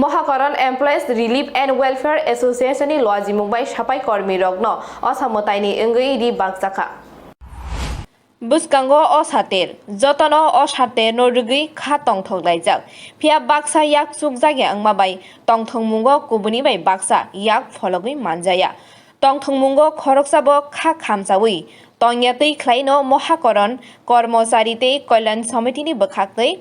Mahakaran employees relief and welfare association লজি মুম্বাই সাপাই কর্মী রগ্ন অসামতাইনি ইংগই রি বাগজাখা বুসকাঙ্গ অসাতের যতন অসাতের নরুগি খা টংথগলাইজাক ফিয়া বাক্সা ইয়াক সুকজাগে আংমাবাই টংথংমুঙ্গ কুবুনি বাই বাক্সা ইয়াক ফলগই মানজায়া টংথংমুঙ্গ খরকসাবো খা খামজাউই টংয়াতৈ খ্লাইনো মহাকরণ কর্মচারীতে কল্যাণ সমিতিনি বখাকতৈ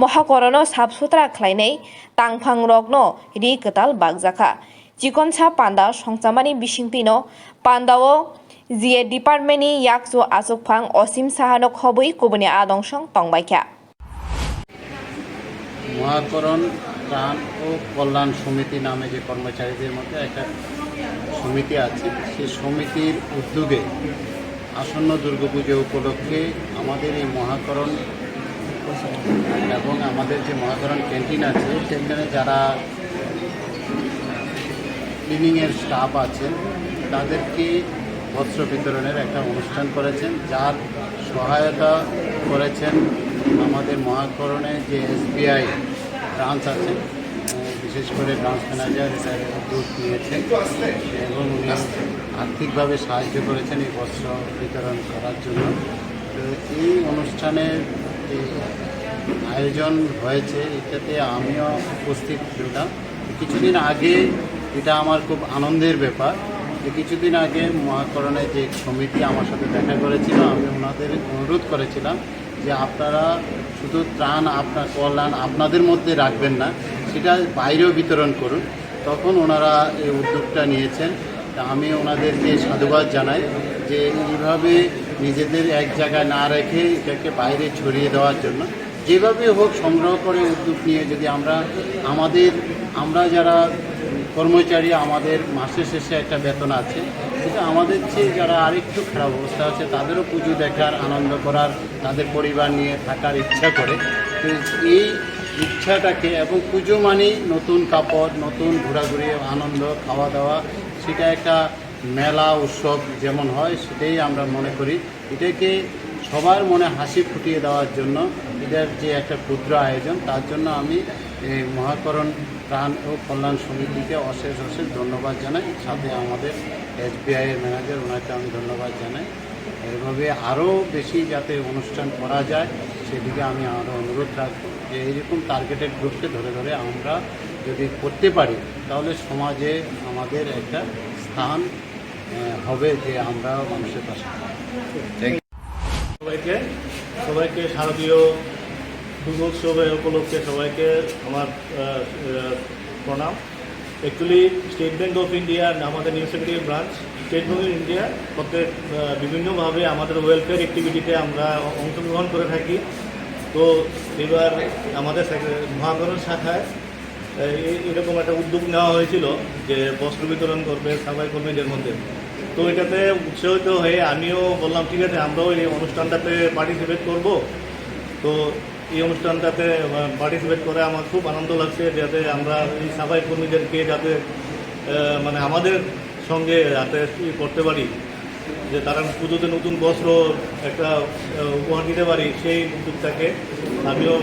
মহাকরণ সাফসুত্রা খ্লাইনাই তাংফাং রগ্ন রি কতাল বাগজাখা চিকনসা পান্ডা সংচামানি বিसिंतिनो पान्डाओ जिए डिपार्टमेंटनि याकजो आसुकफां असीम साहानो खबई कुबुनि आदंसं तंबायख्या মহাকরণ ত্রাণ ও কল্যাণ সমিতি নামে যে কর্মচারীদের মধ্যে একটা সমিতি আছে সেই সমিতির উদ্যোগে আসন্ন দুর্গাপুজো উপলক্ষে আমাদের এই মহাকরণ এবং আমাদের যে মহাকরণ ক্যান্টিন আছে সেখানে যারা ক্লিনিংয়ের স্টাফ আছেন তাদেরকে বস্ত্র বিতরণের একটা অনুষ্ঠান করেছেন, যার সহায়তা করেছেন আমাদের মহাকরণে যে SBI ব্রাঞ্চ আছে, বিশেষ করে ব্রাঞ্চ ম্যানেজার এটার উদ্যোগ নিয়েছেন এবং উনি আর্থিকভাবে সাহায্য করেছেন এই বস্ত্র বিতরণ করার জন্য। তো এই অনুষ্ঠানের যে আয়োজন হয়েছে এটাতে আমিও উপস্থিত ছিলাম। কিছুদিন আগে এটা আমার খুব আনন্দের ব্যাপার যে কিছুদিন আগে মহাকরণের যে সমিতি আমার সাথে দেখা করেছিল, আমি ওনাদের অনুরোধ করেছিলাম যে আপনারা শুধু ত্রাণ আপনার কল্যাণ আপনাদের মধ্যে রাখবেন না, সেটা বাইরেও বিতরণ করুন। তখন ওনারা এই উদ্যোগটা নিয়েছেন। তা আমি ওনাদেরকে সাধুবাদ জানাই যে এইভাবে নিজেদের এক জায়গায় না রেখে এটাকে বাইরে ছড়িয়ে দেওয়ার জন্য যেভাবে হোক সংগ্রহ করে উদ্যোগ নিয়ে যদি আমরা যারা কর্মচারী আমাদের মাসের শেষে একটা বেতন আছে, কিন্তু আমাদের চেয়ে যারা আরেকটু খারাপ অবস্থা আছে তাদেরও পুজো দেখার আনন্দ করার তাদের পরিবার নিয়ে থাকার ইচ্ছা করে। তো এই ইচ্ছাটাকে এবং পুজো মানেই নতুন কাপড়, নতুন ঘোরাঘুরি, আনন্দ, খাওয়া দাওয়া, সেটা একটা মেলা উৎসব যেমন হয় সেটাই আমরা মনে করি। এটাকে সবার মনে হাসি ফুটিয়ে দেওয়ার জন্য এটার যে একটা ক্ষুদ্র আয়োজন, তার জন্য আমি এই মহাকরণ ত্রাণ ও কল্যাণ সমিতিকে অশেষ ধন্যবাদ জানাই। সাথে আমাদের SBI এর ম্যানেজার ওনাকে আমি ধন্যবাদ জানাই। এভাবে আরও বেশি যাতে অনুষ্ঠান করা যায় সেদিকে আমি আরও অনুরোধ রাখবো যে এইরকম টার্গেটেড গ্রুপকে ধরে ধরে আমরা যদি করতে পারি তাহলে সমাজে আমাদের একটা স্থান হবে যে আমরা মানুষের পাশে। সবাইকে শারদীয় দুর্গোৎসবের উপলক্ষে সবাইকে আমার প্রণাম। Actually State Bank of India আমাদের new secretary branch State Bank of India প্রত্যেক বিভিন্নভাবে আমাদের ওয়েলফেয়ার অ্যাক্টিভিটিতে আমরা অংশগ্রহণ করে থাকি। তো এবার আমাদের মহাকরণ শাখায় এরকম একটা উদ্যোগ নেওয়া হয়েছিল যে বস্ত্র বিতরণ করবে সাফাই কর্মীদের মধ্যে। তো এটাতে উৎসাহিত হয়ে আমিও বললাম ঠিক আছে আমরাও এই অনুষ্ঠানটাতে পার্টিসিপেট করব। তো এই অনুষ্ঠানটাতে পার্টিসিপেট করে আমার খুব আনন্দ লাগছে, যাতে আমরা এই সাফাই কর্মীদেরকে যাতে মানে আমাদের সঙ্গে যাতে করতে পারি, যে তারা পুজোতে নতুন বস্ত্র একটা উপহার দিতে পারি, সেই উদ্যোগটাকে আমিও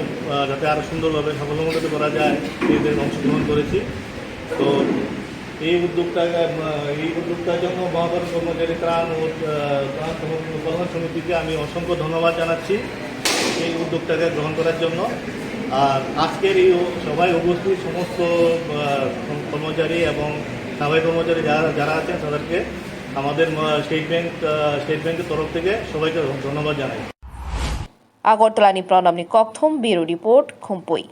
যাতে আরও সুন্দরভাবে সাফল্যমণ্ডিত করা যায় এদের অংশগ্রহণ করেছি। তো এই উদ্যোগটার জন্য মহাকরণ কর্মচারী ত্রাণ ও কল্যাণ সমিতিকে আমি অসংখ্য ধন্যবাদ জানাচ্ছি এই উদ্যোগটাকে গ্রহণ করার জন্য। আর আজকের এই সবাই উপস্থিত সমস্ত কর্মচারী এবং সাফাই কর্মচারী যারা আছেন তাদেরকে আমাদের স্টেট ব্যাংকের তরফ থেকে সবাইকে ধন্যবাদ জানাই। আগরতলানি প্রণবনি ককথম ব্যুরো রিপোর্ট খুমপুই।